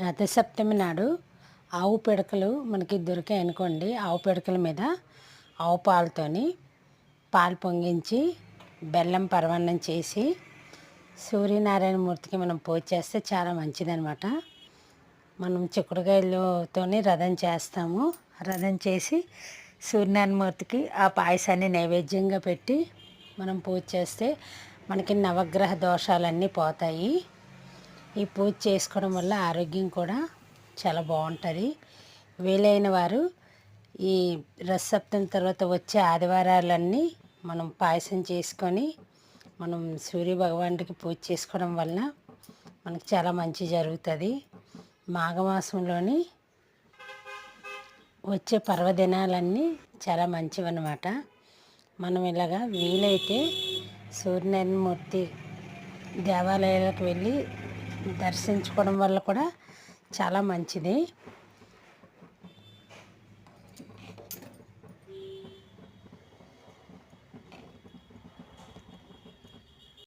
రథసప్తమి నాడు ఆవు పిడకలు మనకి దొరికాయి అనుకోండి. ఆవు పిడకల మీద ఆవు పాలతోని పాలు పొంగించి బెల్లం పరమాన్నం చేసి సూర్యనారాయణ మూర్తికి మనం పూజ చేస్తే చాలా మంచిదన్నమాట. మనం చిక్కుడుకాయలతోని రథం చేస్తాము. రథం చేసి సూర్యనారాయణ మూర్తికి ఆ పాయసాన్ని నైవేద్యంగా పెట్టి మనం పూజ చేస్తే మనకి నవగ్రహ దోషాలన్నీ పోతాయి. ఈ పూజ చేసుకోవడం వల్ల ఆరోగ్యం కూడా చాలా బాగుంటుంది. వీలైన వారు ఈ రథసప్తమి తర్వాత వచ్చే ఆదివారాలన్నీ మనం పాయసం చేసుకొని మనం సూర్య భగవానుడికి పూజ చేసుకోవడం వల్ల మనకు చాలా మంచి జరుగుతుంది. మాఘమాసంలోని వచ్చే పర్వదినాలన్నీ చాలా మంచివన్నమాట. మనం ఇలాగా వీలైతే సూర్యనారాయణ మూర్తి దేవాలయాలకు వెళ్ళి దర్శించుకోవడం వల్ల కూడా చాలా మంచిది.